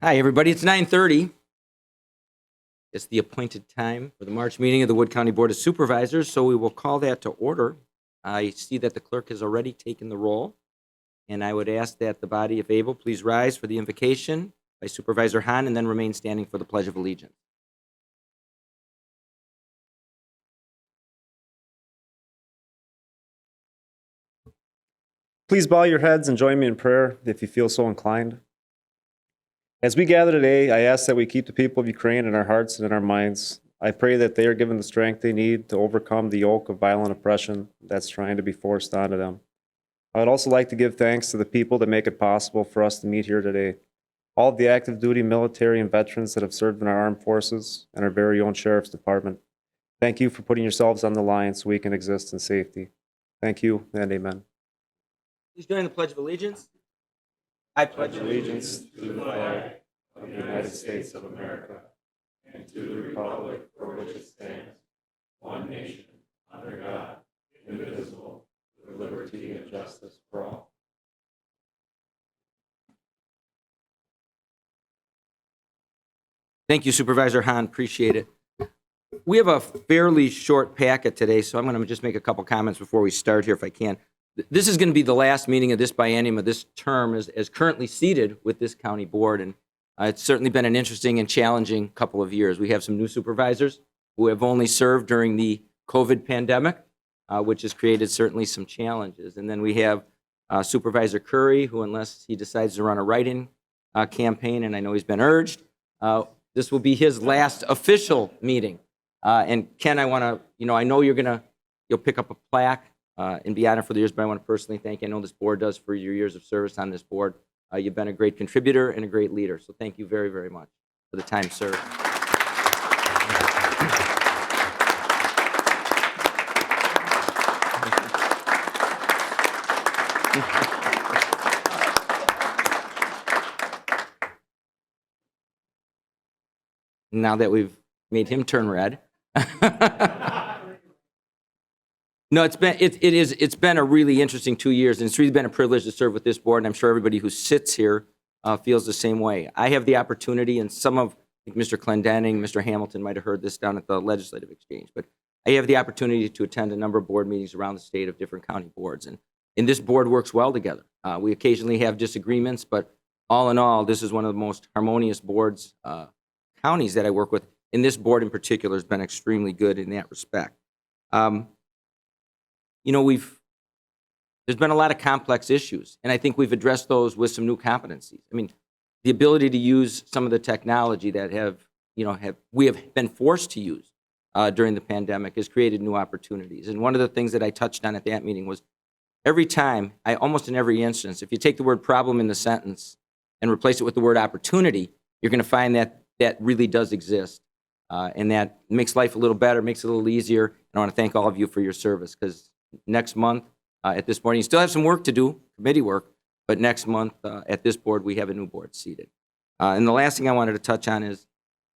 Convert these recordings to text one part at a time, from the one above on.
Hi, everybody. It's 9:30. It's the appointed time for the March meeting of the Wood County Board of Supervisors, so we will call that to order. I see that the clerk has already taken the roll, and I would ask that the body, if able, please rise for the invocation by Supervisor Hahn and then remain standing for the Pledge of Allegiance. Please bow your heads and join me in prayer if you feel so inclined. As we gather today, I ask that we keep the people of Ukraine in our hearts and in our minds. I pray that they are given the strength they need to overcome the yoke of violent oppression that's trying to be forced onto them. I would also like to give thanks to the people that make it possible for us to meet here today. All of the active duty military and veterans that have served in our armed forces and our very own Sheriff's Department. Thank you for putting yourselves on the line so we can exist in safety. Thank you and amen. Please join the Pledge of Allegiance. I pledge Allegiance to the flag of the United States of America and to the republic for which it stands, one nation, under God, indivisible, with liberty and justice for all. Thank you, Supervisor Hahn. Appreciate it. We have a fairly short packet today, so I'm going to just make a couple comments before we start here if I can. This is going to be the last meeting of this biennium of this term as currently seated with this county board, and it's certainly been an interesting and challenging couple of years. We have some new supervisors who have only served during the COVID pandemic, which has created certainly some challenges. And then we have Supervisor Curry, who, unless he decides to run a write-in campaign, and I know he's been urged, this will be his last official meeting. And Ken, I want to, I know you'll pick up a plaque and be honored for the years, but I want to personally thank you. I know this board does for your years of service on this board. You've been a great contributor and a great leader. So thank you very, very much for the time served. Now that we've made him turn red. No, it's been a really interesting 2 years, and it's really been a privilege to serve with this board, and I'm sure everybody who sits here feels the same way. I have the opportunity, and some of, I think Mr. Clendenning, Mr. Hamilton might have heard this down at the Legislative Exchange, but I have the opportunity to attend a number of board meetings around the state of different county boards, and this board works well together. We occasionally have disagreements, but all in all, this is one of the most harmonious boards, counties that I work with, and this board in particular has been extremely good in that respect. There's been a lot of complex issues, and I think we've addressed those with some new competencies. I mean, the ability to use some of the technology that we have been forced to use during the pandemic has created new opportunities. And one of the things that I touched on at that meeting was every time, almost in every instance, if you take the word problem in the sentence and replace it with the word opportunity, you're going to find that that really does exist. And that makes life a little better, makes it a little easier. And I want to thank all of you for your service, because next month at this board, you still have some work to do, committee work, but next month at this board, we have a new board seated. And the last thing I wanted to touch on is,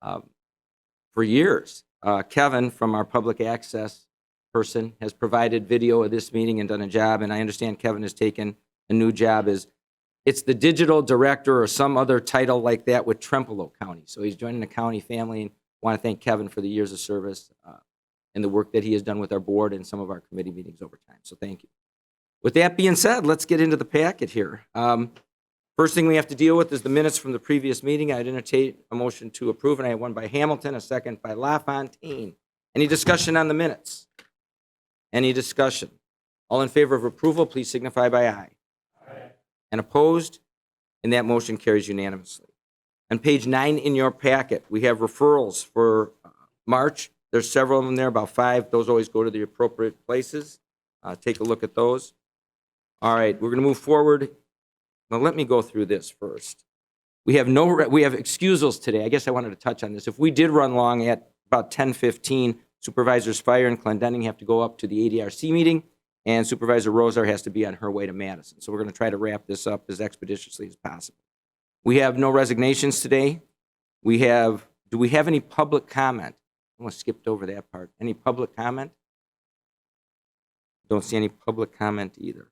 for years, Kevin from our public access person has provided video of this meeting and done a job, and I understand Kevin has taken a new job as it's the digital director or some other title like that with Trempealeau County. So he's joining the county family, and I want to thank Kevin for the years of service and the work that he has done with our board and some of our committee meetings over time. So thank you. With that being said, let's get into the packet here. First thing we have to deal with is the minutes from the previous meeting. I'd entertain a motion to approve, and I have one by Hamilton, a second by LaFontaine. Any discussion on the minutes? Any discussion? All in favor of approval, please signify by aye. Aye. And opposed? And that motion carries unanimously. On page 9 in your packet, we have referrals for March. There's several of them there, about 5. Those always go to the appropriate places. Take a look at those. All right, we're going to move forward. Now, let me go through this first. We have excusals today. I guess I wanted to touch on this. If we did run long at about 10:15, Supervisors Fire and Clendenning have to go up to the ADRC meeting, and Supervisor Rosar has to be on her way to Madison. So we're going to try to wrap this up as expeditiously as possible. We have no resignations today. Do we have any public comment? I almost skipped over that part. Any public comment? Don't see any public comment either.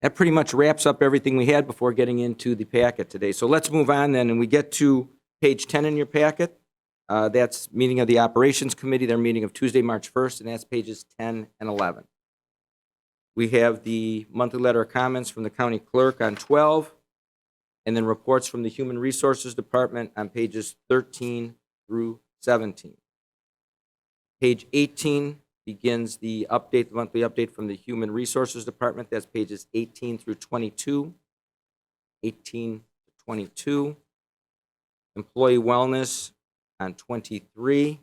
That pretty much wraps up everything we had before getting into the packet today. So let's move on then, and we get to page 10 in your packet. That's meeting of the Operations Committee, their meeting of Tuesday, March 1st, and that's pages 10 and 11. We have the monthly letter of comments from the county clerk on 12, and then reports from the Human Resources Department on pages 13 through 17. Page 18 begins the update, the monthly update from the Human Resources Department. That's pages 18 through 22. 18 to 22. Employee Wellness on 23.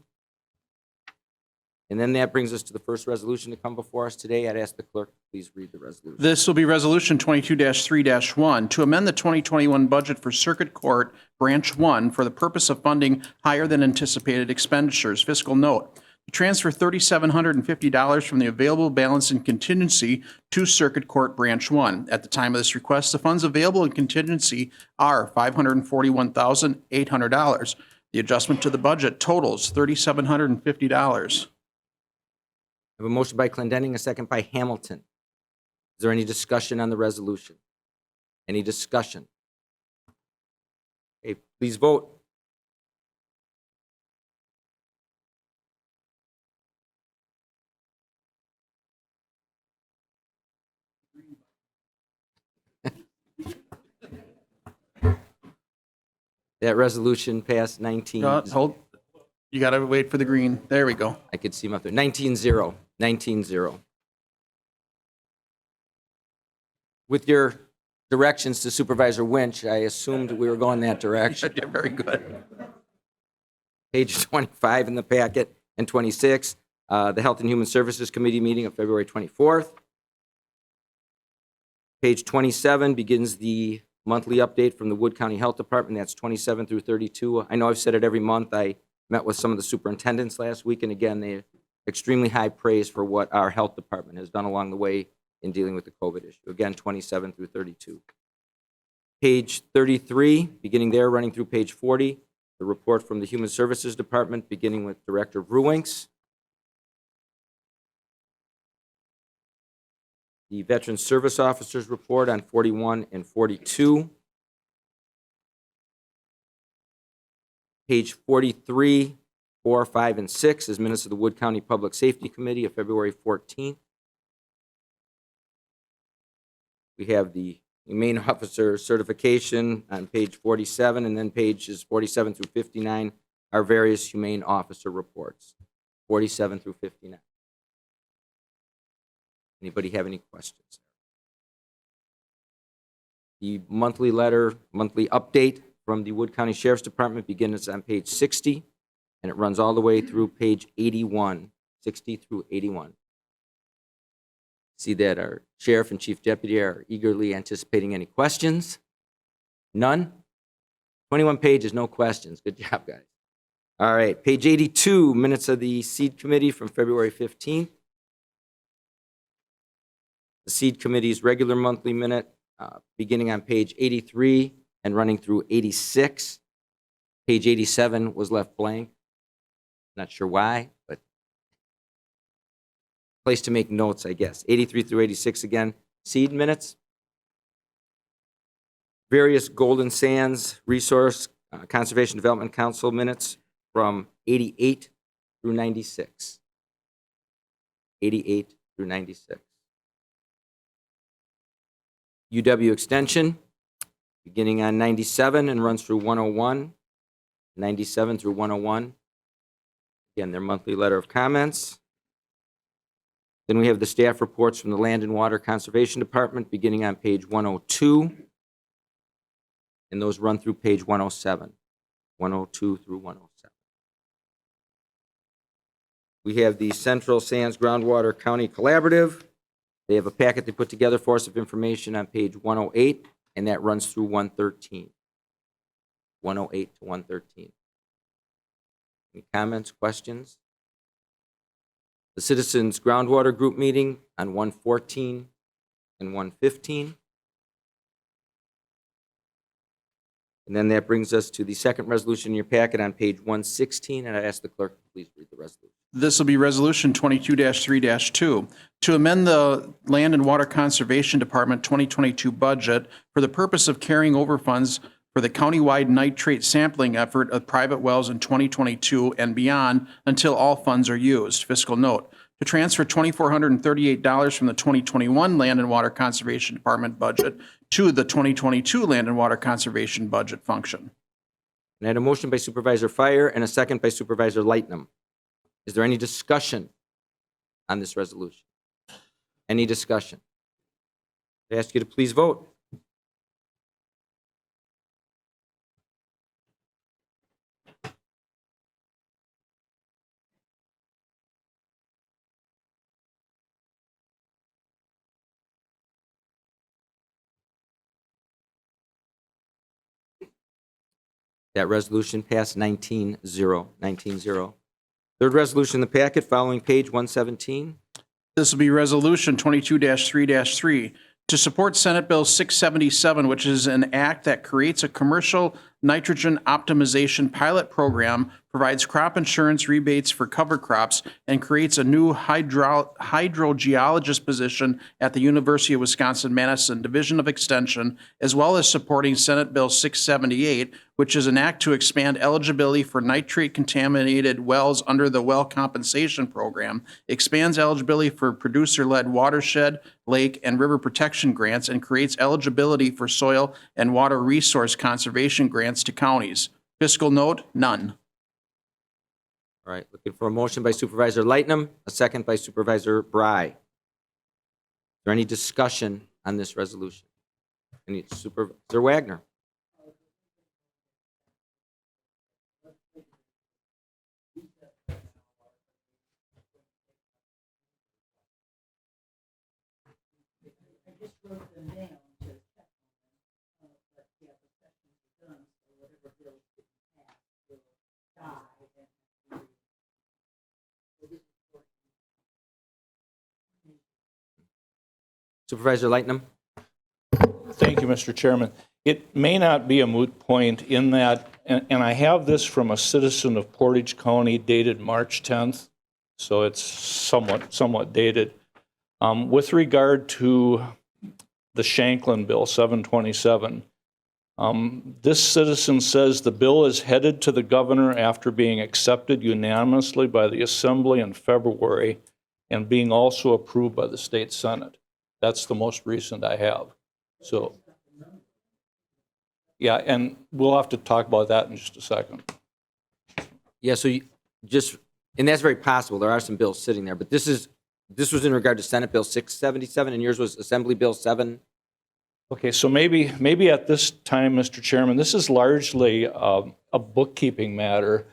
And then that brings us to the first resolution to come before us today. I'd ask the clerk to please read the resolution. This will be Resolution 22-3-1, to amend the 2021 budget for Circuit Court Branch 1 for the purpose of funding higher than anticipated expenditures. Fiscal note, to transfer $3,750 from the available balance in contingency to Circuit Court Branch 1. At the time of this request, the funds available in contingency are $541,800. The adjustment to the budget totals $3,750. I have a motion by Clendenning, a second by Hamilton. Is there any discussion on the resolution? Any discussion? Okay, please vote. That resolution passed 19. Hold. You got to wait for the green. There we go. I could see him up there. 19-0. 19-0. With your directions to Supervisor Winch, I assumed we were going that direction. Yeah, very good. Page 25 in the packet and 26, the Health and Human Services Committee meeting of February 24th. Page 27 begins the monthly update from the Wood County Health Department. That's 27 through 32. I know I've said it every month. I met with some of the superintendents last week, and again, they extremely high praise for what our health department has done along the way in dealing with the COVID issue. Again, 27 through 32. Page 33, beginning there, running through page 40, the report from the Human Services Department, beginning with Director Bruinks. The Veteran Service Officers Report on 41 and 42. Page 43, 4, 5, and 6 is minutes of the Wood County Public Safety Committee of February 14th. We have the Humane Officer Certification on page 47, and then pages 47 through 59 are various Humane Officer reports, 47 through 59. Anybody have any questions? The monthly letter, monthly update from the Wood County Sheriff's Department begins on page 60, and it runs all the way through page 81, 60 through 81. See that our Sheriff and Chief Deputy are eagerly anticipating any questions. None? 21 pages, no questions. Good job, guys. All right, page 82, minutes of the Seed Committee from February 15th. The Seed Committee's regular monthly minute, beginning on page 83 and running through 86. Page 87 was left blank. Not sure why, but place to make notes, I guess. 83 through 86 again. Seed minutes. Various Golden Sands Resource Conservation Development Council minutes from 88 through 96. 88 through 96. UW Extension, beginning on 97 and runs through 101, 97 through 101. Again, their monthly letter of comments. Then we have the staff reports from the Land and Water Conservation Department, beginning on page 102, and those run through page 107, 102 through 107. We have the Central Sands Groundwater County Collaborative. They have a packet they put together for us of information on page 108, and that runs through 113. 108 to 113. Any comments, questions? The Citizens Groundwater Group meeting on 114 and 115. And then that brings us to the second resolution in your packet on page 116, and I ask the clerk to please read the resolution. This will be Resolution 22-3-2, to amend the Land and Water Conservation Department 2022 budget for the purpose of carrying over funds for the countywide nitrate sampling effort of private wells in 2022 and beyond until all funds are used. Fiscal note, to transfer $2,438 from the 2021 Land and Water Conservation Department budget to the 2022 Land and Water Conservation budget function. And I had a motion by Supervisor Fire and a second by Supervisor Lightnum. Is there any discussion on this resolution? Any discussion? I ask you to please vote. That resolution passed 19-0. 19-0. Third resolution in the packet, following page 117. This will be Resolution 22-3-3 to support Senate Bill 677, which is an act that creates a commercial nitrogen optimization pilot program, provides crop insurance rebates for cover crops, and creates a new hydrogeologist position at the University of Wisconsin-Madison Division of Extension, as well as supporting Senate Bill 678, which is an act to expand eligibility for nitrate-contaminated wells under the Well Compensation Program, expands eligibility for producer-led watershed, lake, and river protection grants, and creates eligibility for soil and water resource conservation grants to counties. Fiscal note, none. All right, looking for a motion by Supervisor Lightnum, a second by Supervisor Bry. Is there any discussion on this resolution? Any Supervisor Wagner? Supervisor Lightnum? Thank you, Mr. Chairman. It may not be a moot point in that, and I have this from a citizen of Portage County dated March 10th, so it's somewhat dated. With regard to the Shanklin Bill 727, this citizen says the bill is headed to the governor after being accepted unanimously by the Assembly in February and being also approved by the state Senate. That's the most recent I have. So, yeah, and we'll have to talk about that in just a second. Yeah, so and that's very possible. There are some bills sitting there, but this was in regard to Senate Bill 677, and yours was Assembly Bill 7. Okay, so maybe at this time, Mr. Chairman, this is largely a bookkeeping matter,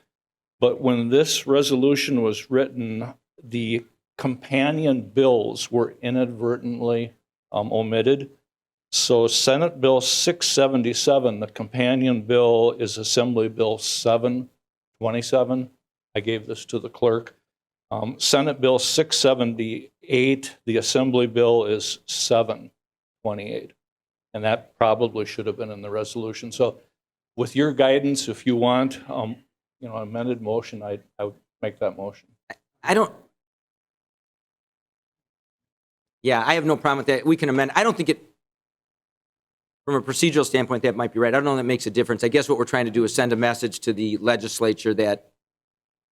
but when this resolution was written, the companion bills were inadvertently omitted. So Senate Bill 677, the companion bill, is Assembly Bill 727. I gave this to the clerk. Senate Bill 678, the Assembly bill, is 728. And that probably should have been in the resolution. So with your guidance, if you want, amended motion, I would make that motion. I have no problem with that. We can amend. I don't think from a procedural standpoint, that might be right. I don't know if that makes a difference. I guess what we're trying to do is send a message to the legislature that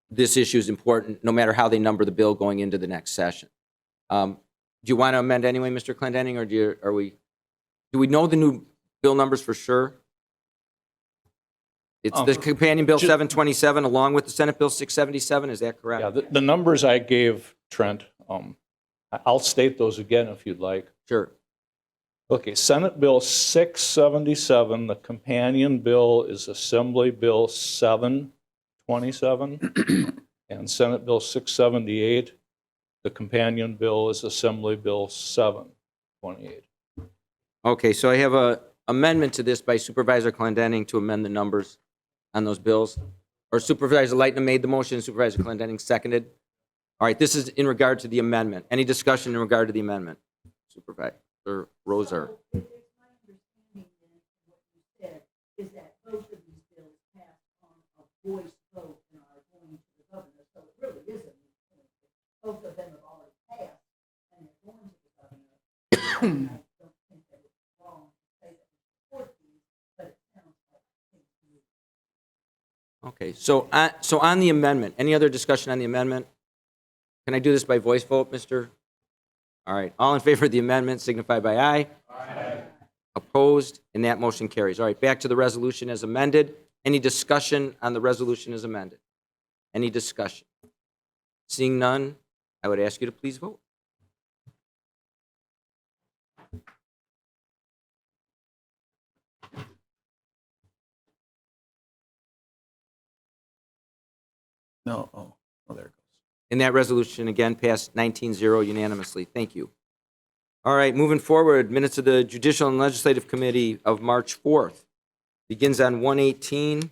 this issue is important, no matter how they number the bill going into the next session. Do you want to amend anyway, Mr. Clendenning, or do we know the new bill numbers for sure? It's the companion bill 727 along with the Senate Bill 677. Is that correct? Yeah, the numbers I gave, Trent, I'll state those again if you'd like. Sure. Okay, Senate Bill 677, the companion bill is Assembly Bill 727, and Senate Bill 678, the companion bill is Assembly Bill 728. Okay, so I have a amendment to this by Supervisor Clendenning to amend the numbers on those bills. Or Supervisor Lightning made the motion, Supervisor Clendenning seconded. All right, this is in regard to the amendment. Any discussion in regard to the amendment? Supervisor Roser. It's my understanding then, what you said, is that both of these bills passed on a voice vote and are going to the governor, so it really isn't. Both of them have already passed, and Okay, so on the amendment, any other discussion on the amendment? Can I do this by voice vote, Mr.? All right, all in favor of the amendment signify by aye. Aye. Opposed, and that motion carries. All right, back to the resolution as amended. Any discussion on the resolution as amended? Any discussion? Seeing none, I would ask you to please vote. No, oh, there it goes. And that resolution, again, passed 19-0 unanimously. Thank you. All right, moving forward, minutes of the Judicial and Legislative Committee of March 4th. Begins on 118,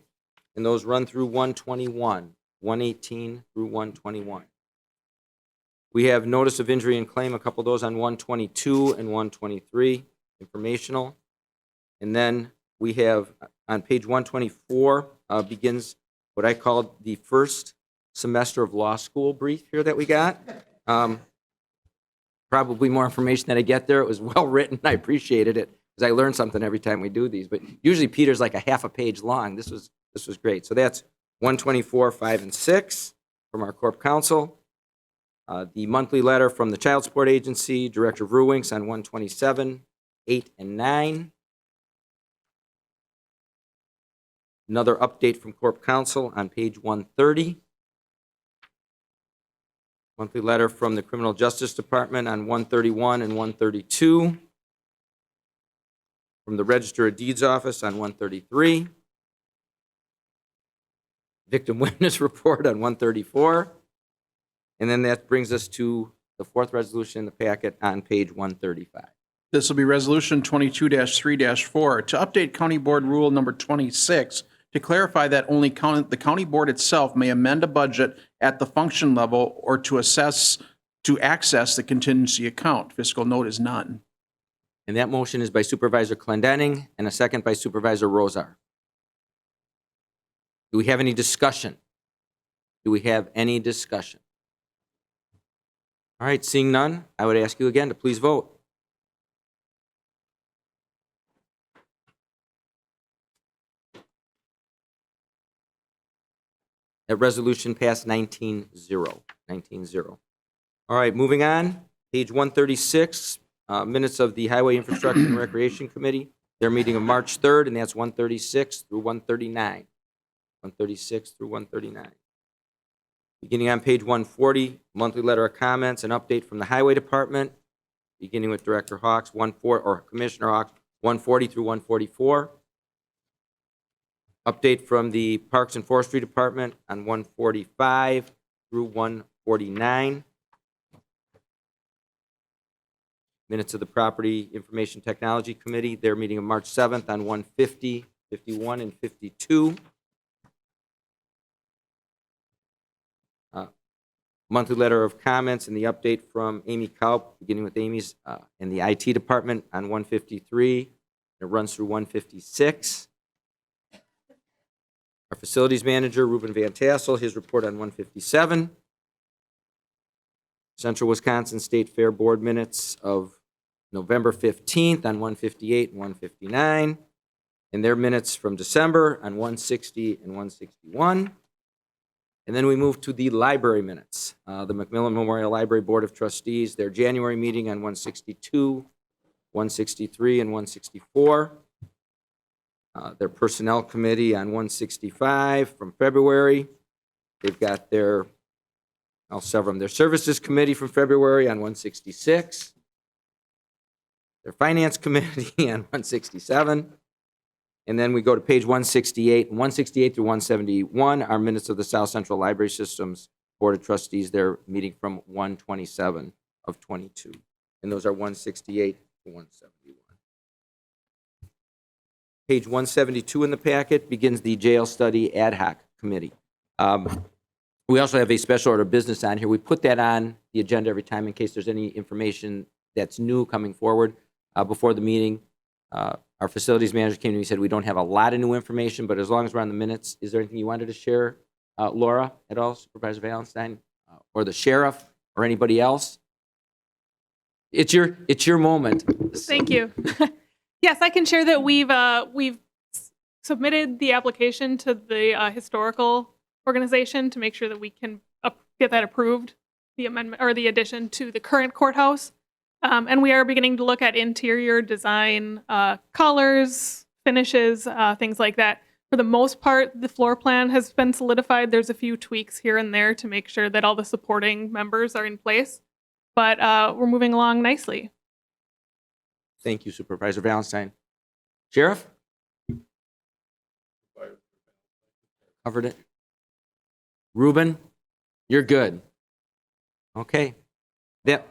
and those run through 121. 118 through 121. We have notice of injury and claim, a couple of those on 122 and 123, informational. And then we have on page 124, begins what I called the first semester of law school brief here that we got. Probably more information that I get there. It was well written. I appreciated it because I learn something every time we do these. But usually Peter's like a half a page long. This was great. So that's 124, 5, and 6 from our Corp Counsel. The monthly letter from the Child Support Agency, Director Vruwinks on 127, 8, and 9. Another update from Corp Counsel on page 130. Monthly letter from the Criminal Justice Department on 131 and 132. From the Register of Deeds Office on 133. Victim Witness Report on 134. And then that brings us to the fourth resolution in the packet on page 135. This will be Resolution 22-3-4 to update County Board Rule Number 26 to clarify that only the county board itself may amend a budget at the function level or to access the contingency account. Fiscal note is none. And that motion is by Supervisor Clendenning and a second by Supervisor Rosar. Do we have any discussion? Do we have any discussion? All right, seeing none, I would ask you again to please vote. That resolution passed 19-0. 19-0. All right, moving on. Page 136, minutes of the Highway Infrastructure and Recreation Committee. Their meeting of March 3rd, and that's 136 through 139. 136 through 139. Beginning on page 140, monthly letter of comments and update from the Highway Department, beginning with Director Hawks, Commissioner Hawks, 140 through 144. Update from the Parks and Forestry Department on 145 through 149. Minutes of the Property Information Technology Committee, their meeting of March 7th on 150, 51, and 52. Monthly letter of comments and the update from Amy Kaup, beginning with Amy's in the IT department on 153. It runs through 156. Our facilities manager, Ruben Van Tassel, his report on 157. Central Wisconsin State Fair Board minutes of November 15th on 158 and 159. And their minutes from December on 160 and 161. And then we move to the library minutes. The McMillan Memorial Library Board of Trustees, their January meeting on 162, 163, and 164. Their Personnel Committee on 165 from February. They've got their, I'll sever them, their Services Committee from February on 166. Their Finance Committee on 167. And then we go to page 168, 168 through 171, our minutes of the South Central Library Systems Board of Trustees, their meeting from 127 of 22. And those are 168 to 171. Page 172 in the packet begins the Jail Study Ad Hoc Committee. We also have a special order of business on here. We put that on the agenda every time in case there's any information that's new coming forward before the meeting. Our facilities manager came to me and said we don't have a lot of new information, but as long as we're on the minutes, is there anything you wanted to share, Laura, at all, Supervisor Valenstein, or the sheriff, or anybody else? It's your moment. Thank you. Yes, I can share that we've submitted the application to the historical organization to make sure that we can get that approved, the amendment or the addition to the current courthouse. And we are beginning to look at interior design, colors, finishes, things like that. For the most part, the floor plan has been solidified. There's a few tweaks here and there to make sure that all the supporting members are in place. But we're moving along nicely. Thank you, Supervisor Valentine. Sheriff? Covered it. Ruben, you're good. Okay. That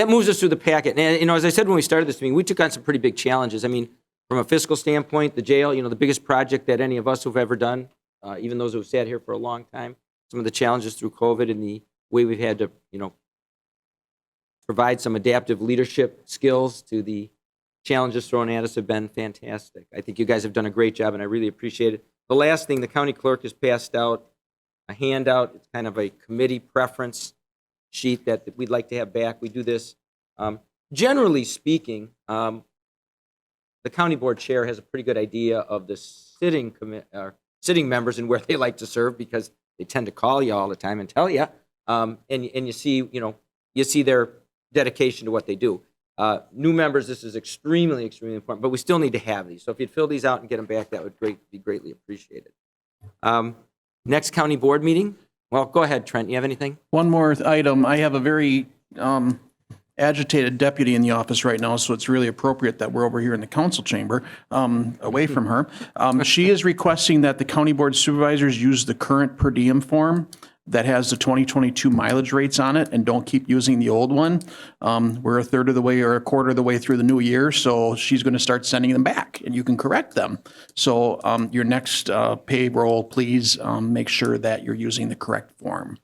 moves us through the packet. And, as I said when we started this meeting, we took on some pretty big challenges. I mean, from a fiscal standpoint, the jail, the biggest project that any of us have ever done, even those who have sat here for a long time, some of the challenges through COVID and the way we've had to, provide some adaptive leadership skills to the challenges thrown at us have been fantastic. I think you guys have done a great job, and I really appreciate it. The last thing, the county clerk has passed out a handout. It's kind of a committee preference sheet that we'd like to have back. We do this. Generally speaking, the county board chair has a pretty good idea of the sitting members and where they like to serve because they tend to call you all the time and tell you. And you see their dedication to what they do. New members, this is extremely, extremely important, but we still need to have these. So if you'd fill these out and get them back, that would be greatly appreciated. Next county board meeting. Well, go ahead, Trent. You have anything? One more item. I have a very agitated deputy in the office right now, so it's really appropriate that we're over here in the council chamber, away from her. She is requesting that the county board supervisors use the current per diem form that has the 2022 mileage rates on it and don't keep using the old one. We're a third of the way or a quarter of the way through the new year, so she's going to start sending them back and you can correct them. So your next payroll, please make sure that you're using the correct form.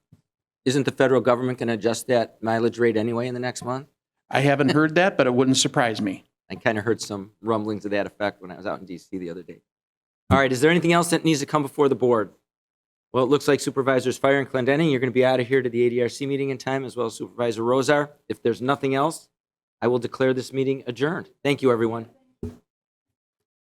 Isn't the federal government going to adjust that mileage rate anyway in the next month? I haven't heard that, but it wouldn't surprise me. I kind of heard some rumblings to that effect when I was out in D.C. the other day. All right, is there anything else that needs to come before the board? Well, it looks like Supervisors Fire and Clendenning, you're going to be out of here to the ADRC meeting in time, as well as Supervisor Rosar. If there's nothing else, I will declare this meeting adjourned. Thank you, everyone.